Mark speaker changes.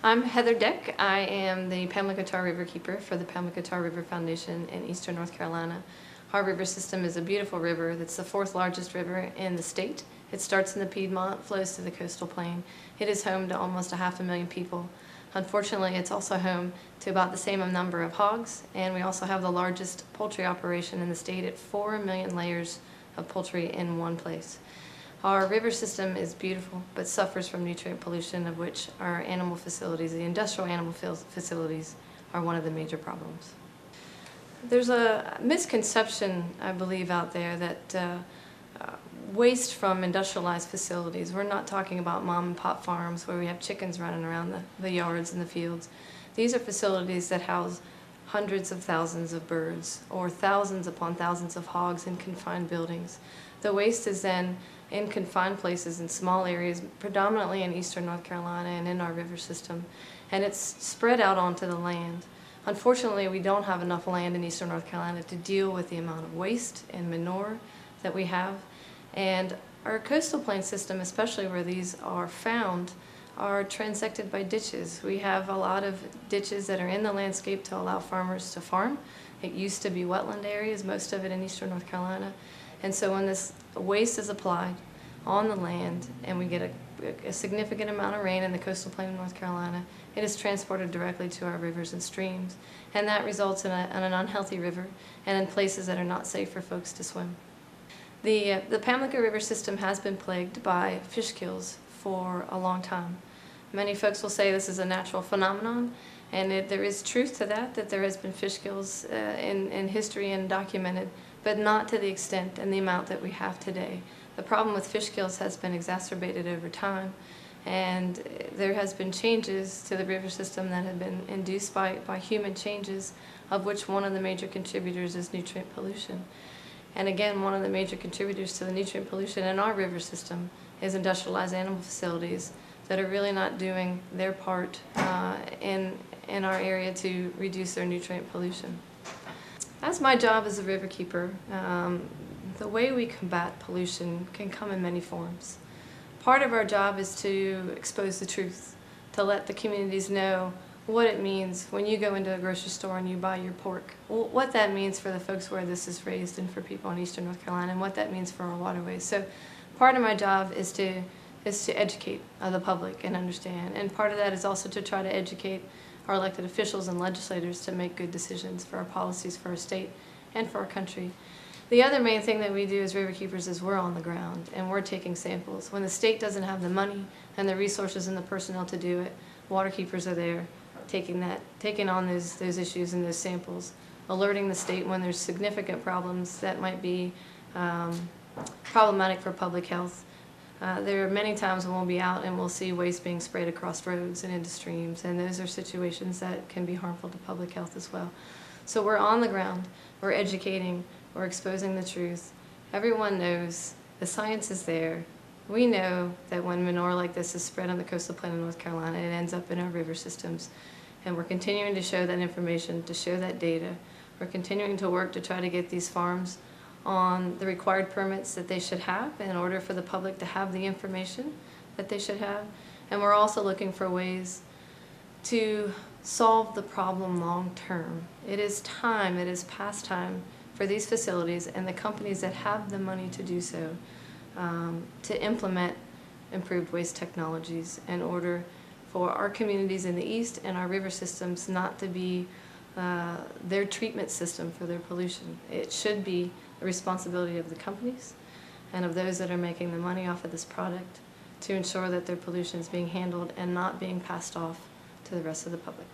Speaker 1: I'm Heather Deck. I am the Pamlico-Tar Riverkeeper for the Pamlico-Tar River Foundation in eastern North Carolina. Our river system is a beautiful river that's the fourth largest river in the state. It starts in the Piedmont, flows to the coastal plain. It is home to almost 500,000 people. Unfortunately, it's also home to about the same number of hogs, and we also have the largest poultry operation in the state at 4 million layers of poultry in one place. Our river system is beautiful, but suffers from nutrient pollution, of which our animal facilities, the industrial animal facilities, are one of the major problems. There's a misconception, I believe, out there that waste from industrialized facilities, we're not talking about mom and pop farms where we have chickens running around the yards and the fields. These are facilities that house hundreds of thousands of birds or thousands upon thousands of hogs in confined buildings. The waste is then in confined places in small areas, predominantly in eastern North Carolina and in our river system, and it's spread out onto the land. Unfortunately, we don't have enough land in eastern North Carolina to deal with the amount of waste and manure that we have, and our coastal plain system, especially where these are found, are transected by ditches. We have a lot of ditches that are in the landscape to allow farmers to farm. It used to be wetland areas, most of it in eastern North Carolina. And so when this waste is applied on the land and we get a significant amount of rain in the coastal plain of North Carolina, it is transported directly to our rivers and streams. And that results in an unhealthy river and in places that are not safe for folks to swim. The Pamlico River system has been plagued by fish kills for a long time. Many folks will say this is a natural phenomenon, and there is truth to that there has been fish kills in history and documented, but not to the extent and the amount that we have today. The problem with fish kills has been exacerbated over time, and there has been changes to the river system that have been induced by human changes, of which one of the major contributors is nutrient pollution. And again, one of the major contributors to the nutrient pollution in our river system is industrialized animal facilities that are really not doing their part in our area to reduce their nutrient pollution. That's my job as a riverkeeper. The way we combat pollution can come in many forms. Part of our job is to expose the truth, to let the communities know what it means when you go into a grocery store and you buy your pork, what that means for the folks where this is raised and for people in eastern North Carolina, and what that means for our waterways. So part of my job is to educate the public and understand, and part of that is also to try to educate our elected officials and legislators to make good decisions for our policies for our state and for our country. The other main thing that we do as riverkeepers is we're on the ground and we're taking samples. When the state doesn't have the money and the resources and the personnel to do it, waterkeepers are there taking on those issues and those samples, alerting the state when there's significant problems that might be problematic for public health. There are many times when we'll be out and we'll see waste being sprayed across roads and into streams, and those are situations that can be harmful to public health as well. So we're on the ground, we're educating, we're exposing the truth. Everyone knows the science is there. We know that when manure like this is spread on the coastal plain of North Carolina, it ends up in our river systems. And we're continuing to show that information, to show that data. We're continuing to work to try to get these farms on the required permits that they should have in order for the public to have the information that they should have. And we're also looking for ways to solve the problem long term. It is past time for these facilities and the companies that have the money to do so to implement improved waste technologies in order for our communities in the east and our river systems not to be their treatment system for their pollution. It should be the responsibility of the companies and of those that are making the money off of this product to ensure that their pollution is being handled and not being passed off to the rest of the public.